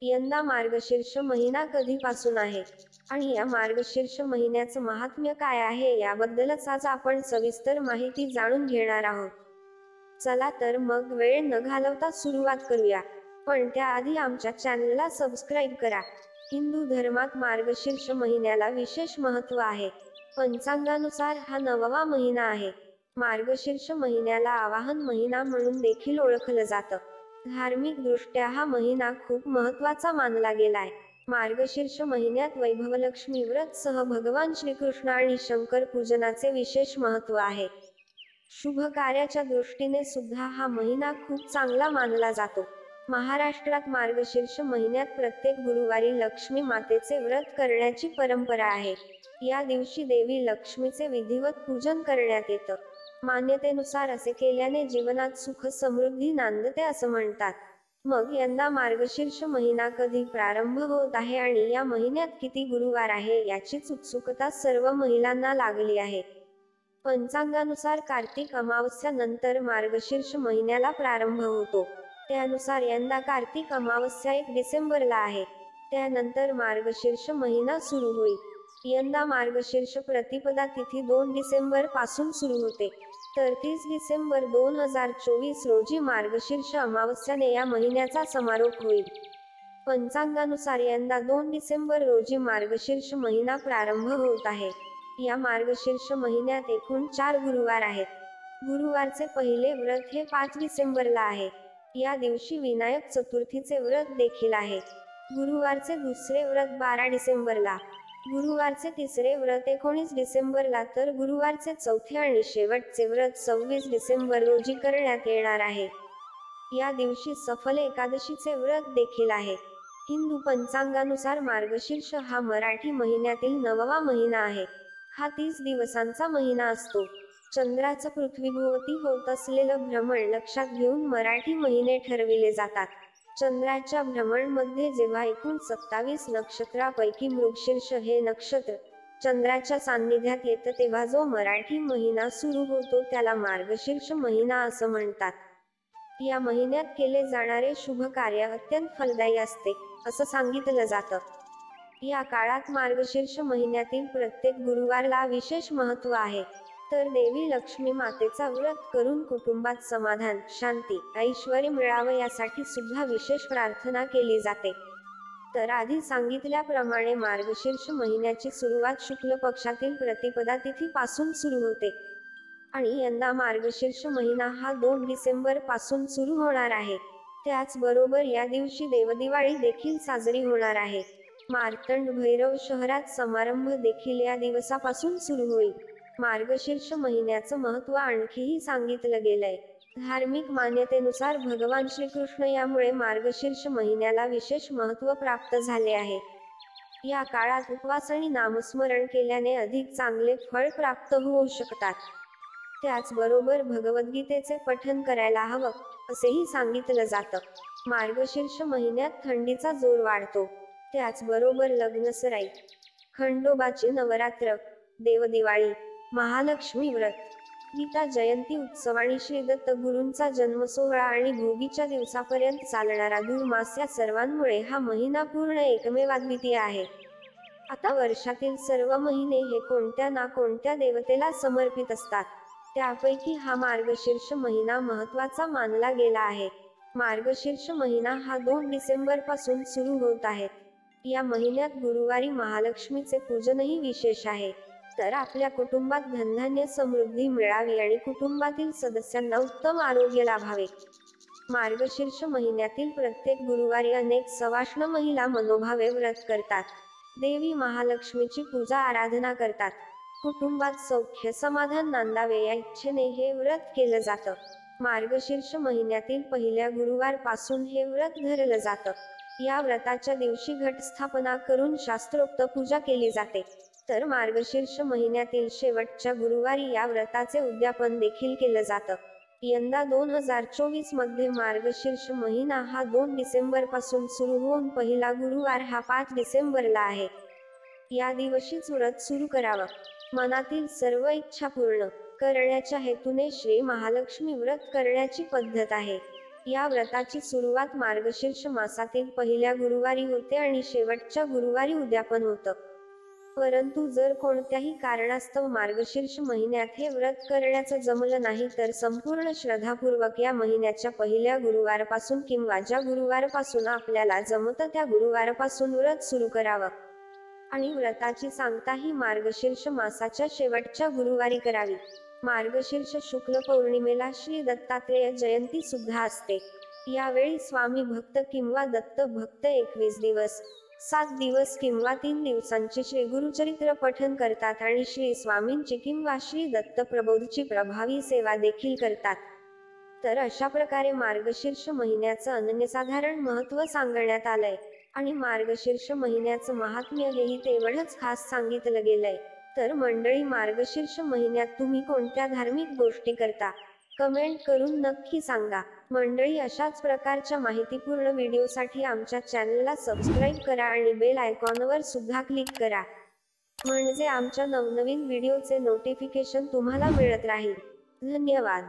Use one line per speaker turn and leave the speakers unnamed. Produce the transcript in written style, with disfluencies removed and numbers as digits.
यंदा मार्गशीर्ष महिना कधीपासून आहे आणि या मार्गशीर्ष महिन्याचं महात्म्य काय आहे याबद्दलच आज आपण सविस्तर माहिती जाणून घेणार आहोत. चला तर मग वेळ न घालवता सुरुवात करूया. पण त्याआधी आमच्या चॅनलला सबस्क्राईब करा. हिंदू धर्मात मार्गशीर्ष महिन्याला विशेष महत्त्व आहे. पंचांगानुसार हा 9वा महिना आहे. मार्गशीर्ष महिन्याला आवाहन महिना म्हणून देखील ओळखलं जातं. धार्मिक दृष्ट्या हा महिना खूप महत्त्वाचा मानला गेलाय. मार्गशीर्ष महिन्यात वैभवलक्ष्मी व्रत सह भगवान श्रीकृष्ण आणि शंकर पूजनाचे विशेष महत्त्व आहे. शुभ कार्याच्या दृष्टीने सुद्धा हा महिना खूप चांगला मानला जातो. महाराष्ट्रात मार्गशीर्ष महिन्यात प्रत्येक गुरुवारी लक्ष्मी मातेचे व्रत करण्याची परंपरा आहे. या दिवशी देवी लक्ष्मीचे विधिवत पूजन करण्यात येतं. मान्यतेनुसार असे केल्याने जीवनात सुख समृद्धी नांदते असं म्हणतात. मग यंदा मार्गशीर्ष महिना कधी प्रारंभ होत आहे आणि या महिन्यात किती गुरुवार आहे याचीच उत्सुकता सर्व महिलांना लागली आहे. पंचांगानुसार कार्तिक अमावस्या नंतर मार्गशीर्ष महिन्याला प्रारंभ होतो. त्यानुसार यंदा कार्तिक अमावस्या 1 डिसेंबरला आहे. त्यानंतर मार्गशीर्ष महिना सुरू होईल. यंदा मार्गशीर्ष प्रतिपदा तिथी 2 डिसेंबर पासून सुरू होते. तर 30 डिसेंबर 2024 रोजी मार्गशीर्ष अमावस्याने या महिन्याचा समारोप होईल. पंचांगानुसार यंदा 2 डिसेंबर रोजी मार्गशीर्ष महिना प्रारंभ होत आहे. या मार्गशीर्ष महिन्यात एकूण 4 गुरुवार आहेत. गुरुवारचे पहिले व्रत हे 5 डिसेंबरला आहे. या दिवशी विनायक चतुर्थीचे व्रत देखील आहे. गुरुवारचे दुसरे व्रत 12 डिसेंबरला, गुरुवारचे तिसरे व्रत 19 डिसेंबरला तर गुरुवारचे चौथे आणि शेवटचे व्रत 26 डिसेंबर रोजी करण्यात येणार आहे. या दिवशी सफल एकादशीचे व्रत देखील आहे. हिंदू पंचांगानुसार मार्गशीर्ष हा मराठी महिन्यातील 9वा महिना आहे. हा 30 दिवसांचा महिना असतो. चंद्राचं पृथ्वीभोवती होत असलेलं भ्रमण लक्षात घेऊन मराठी महिने ठरविले जातात. चंद्राच्या भ्रमणमध्ये जेव्हा एकूण 27 नक्षत्रापैकी मृगशीर्ष हे नक्षत्र चंद्राच्या सान्निध्यात येतं तेव्हा जो मराठी महिना सुरू होतो त्याला मार्गशीर्ष महिना असं म्हणतात. या महिन्यात केले जाणारे शुभ कार्य अत्यंत फलदायी असते असं सांगितलं जातं. या काळात मार्गशीर्ष महिन्यातील प्रत्येक गुरुवारला विशेष महत्त्व आहे. तर देवी लक्ष्मी मातेचा व्रत करून कुटुंबात समाधान, शांती, ऐश्वर्य मिळावं यासाठी सुद्धा विशेष प्रार्थना केली जाते. तर आधी सांगितल्याप्रमाणे मार्गशीर्ष महिन्याची सुरुवात शुक्ल पक्षातील प्रतिपदा तिथी पासून सुरू होते आणि यंदा मार्गशीर्ष महिना हा 2 डिसेंबर पासून सुरू होणार आहे. त्याचबरोबर या दिवशी देवदिवाळी देखील साजरी होणार आहे. मार्तंड भैरव शहरात समारंभ देखील या दिवसापासून सुरू होईल. मार्गशीर्ष महिन्याचं महत्त्व आणखीही सांगितलं गेलंय. धार्मिक मान्यतेनुसार भगवान श्रीकृष्ण यामुळे मार्गशीर्ष महिन्याला विशेष महत्त्व प्राप्त झाले आहे. या काळात उपवास आणि नामस्मरण केल्याने अधिक चांगले फळ प्राप्त होऊ शकतात. त्याचबरोबर भगवद्गीतेचे पठण करायला हवं असेही सांगितलं जातं. मार्गशीर्ष महिन्यात थंडीचा जोर वाढतो. त्याचबरोबर लग्नसराई, खंडोबाची नवरात्र, देवदिवाळी, महालक्ष्मी व्रत, गीता जयंती उत्सव आणि श्री दत्त गुरूंचा जन्मसोहळा आणि भोगीच्या दिवसापर्यंत चालणारा धुळमास या सर्वांमुळे हा महिना पूर्ण एकमेवाद्वितीय आहे. आता वर्षातील सर्व महिने हे कोणत्या ना कोणत्या देवतेला समर्पित असतात. त्यापैकी हा मार्गशीर्ष महिना महत्त्वाचा मानला गेला आहे. मार्गशीर्ष महिना हा 2 डिसेंबर पासून सुरू होत आहे. या महिन्यात गुरुवारी महालक्ष्मीचे पूजनही विशेष आहे. तर आपल्या कुटुंबात धनधान्य समृद्धी मिळावी आणि कुटुंबातील सदस्यांना उत्तम आरोग्य लाभावे. मार्गशीर्ष महिन्यातील प्रत्येक गुरुवारी अनेक सवाष्ण महिला मनोभावे व्रत करतात. देवी महालक्ष्मीची पूजा आराधना करतात. कुटुंबात सौख्य समाधान नांदावे या इच्छेने हे व्रत केलं जातं. मार्गशीर्ष महिन्यातील पहिल्या गुरुवार पासून हे व्रत धरलं जातं. या व्रताच्या दिवशी घटस्थापना करून शास्त्रोक्त पूजा केली जाते. तर मार्गशीर्ष महिन्यातील शेवटच्या गुरुवारी या व्रताचे उद्यापन देखील केलं जातं. यंदा 2024 मध्ये मार्गशीर्ष महिना हा 2 डिसेंबर पासून सुरू होऊन पहिला गुरुवार हा 5 डिसेंबरला आहे. या दिवशीच व्रत सुरू करावं. मनातील सर्व इच्छा पूर्ण करण्याच्या हेतूने श्री महालक्ष्मी व्रत करण्याची पद्धत आहे. या व्रताची सुरुवात मार्गशीर्ष मासातील पहिल्या गुरुवारी होते आणि शेवटच्या गुरुवारी उद्यापन होतं. परंतु जर कोणत्याही कारणास्तव मार्गशीर्ष महिन्यात हे व्रत करण्याचं जमलं नाही तर संपूर्ण श्रद्धापूर्वक या महिन्याच्या पहिल्या गुरुवारपासून किंवा ज्या गुरुवारपासून आपल्याला जमतं त्या गुरुवारपासून व्रत सुरू करावं आणि व्रताची सांगता ही मार्गशीर्ष मासाच्या शेवटच्या गुरुवारी करावी. मार्गशीर्ष शुक्ल पौर्णिमेला श्री दत्तात्रेय जयंती सुद्धा असते. यावेळी स्वामी भक्त किंवा दत्त भक्त 21 दिवस, 7 दिवस किंवा 3 दिवसांचे श्री गुरुचरित्र पठण करतात आणि श्री स्वामींची किंवा श्री दत्त प्रबोधची प्रभावी सेवा देखील करतात. तर अशा प्रकारे मार्गशीर्ष महिन्याचं अनन्यसाधारण महत्त्व सांगण्यात आलंय आणि मार्गशीर्ष महिन्याचं महात्म्य हेही तेवढंच खास सांगितलं गेलंय. तर मंडळी, मार्गशीर्ष महिन्यात तुम्ही कोणत्या धार्मिक गोष्टी करता? कमेंट करून नक्की सांगा. मंडळी, अशाच प्रकारच्या माहितीपूर्ण व्हिडिओसाठी आमच्या चॅनलला सबस्क्राईब करा आणि बेल आयकॉनवर सुद्धा क्लिक करा, म्हणजे आमच्या नवनवीन व्हिडिओचे नोटिफिकेशन तुम्हाला मिळत राहील. धन्यवाद.